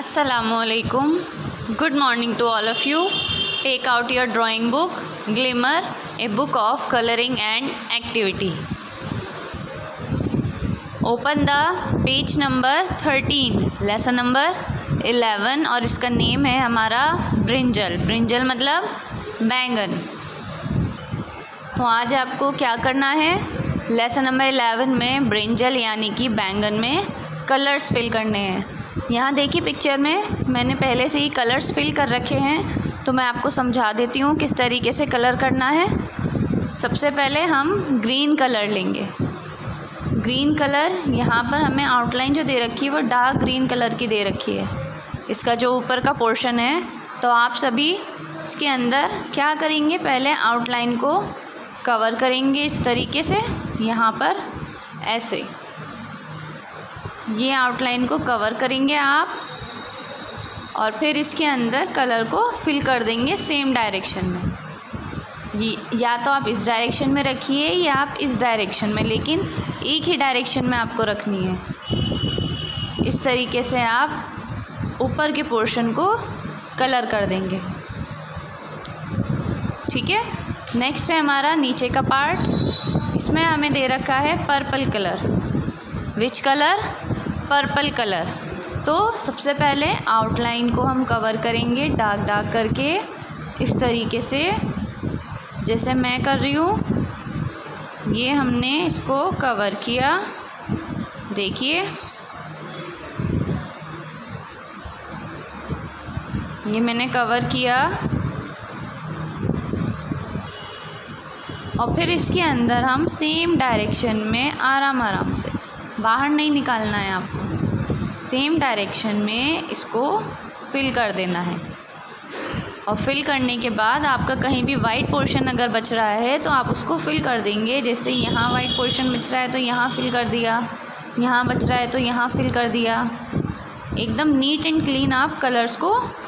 Assalamualaikum. Good morning to all of you. Take out your drawing book, Glimmer, a book of coloring and activity. Open the page number 13, lesson number 11 और इसका name है हमारा brinjal. Brinjal मतलब बैंगन. तो आज आपको क्या करना है, लेसन नंबर 11 में ब्रिंजल यानी कि बैंगन में कलर्स फिल करने हैं. यहाँ देखिए पिक्चर में मैंने पहले से ही कलर्स फिल कर रखे हैं, तो मैं आपको समझा देती हूँ किस तरीके से कलर करना है. सबसे पहले हम ग्रीन कलर लेंगे. ग्रीन कलर यहाँ पर हमें आउटलाइन जो दे रखी है वो डार्क ग्रीन कलर की दे रखी है. इसका जो ऊपर का पोर्शन है, तो आप सभी इसके अंदर क्या करेंगे, पहले आउटलाइन को कवर करेंगे इस तरीके से. यहाँ पर ऐसे ये आउटलाइन को कवर करेंगे आप, और फिर इसके अंदर कलर को फिल कर देंगे सेम डायरेक्शन में. ये या तो आप इस डायरेक्शन में रखिए या आप इस डायरेक्शन में, लेकिन एक ही डायरेक्शन में आपको रखनी है. इस तरीके से आप ऊपर के पोर्शन को कलर कर देंगे. ठीक है. नेक्स्ट है हमारा नीचे का पार्ट. इसमें हमें दे रखा है purple colour. Which colour? Purple colour. तो सबसे पहले आउटलाइन को हम कवर करेंगे डार्क डार्क करके इस तरीके से, जैसे मैं कर रही हूँ. ये हमने इसको कवर किया, देखिए ये मैंने कवर किया. और फिर इसके अंदर हम सेम डायरेक्शन में आराम आराम से, बाहर नहीं निकालना है आपको, सेम डायरेक्शन में इसको फिल कर देना है. और फिल करने के बाद आपका कहीं भी वाइट पोर्शन अगर बच रहा है तो आप उसको फिल कर देंगे. जैसे यहाँ वाइट पोर्शन बच रहा है तो यहाँ फिल कर दिया, यहाँ बच रहा है तो यहाँ फिल कर दिया. एकदम नीट एंड क्लीन आप कलर्स को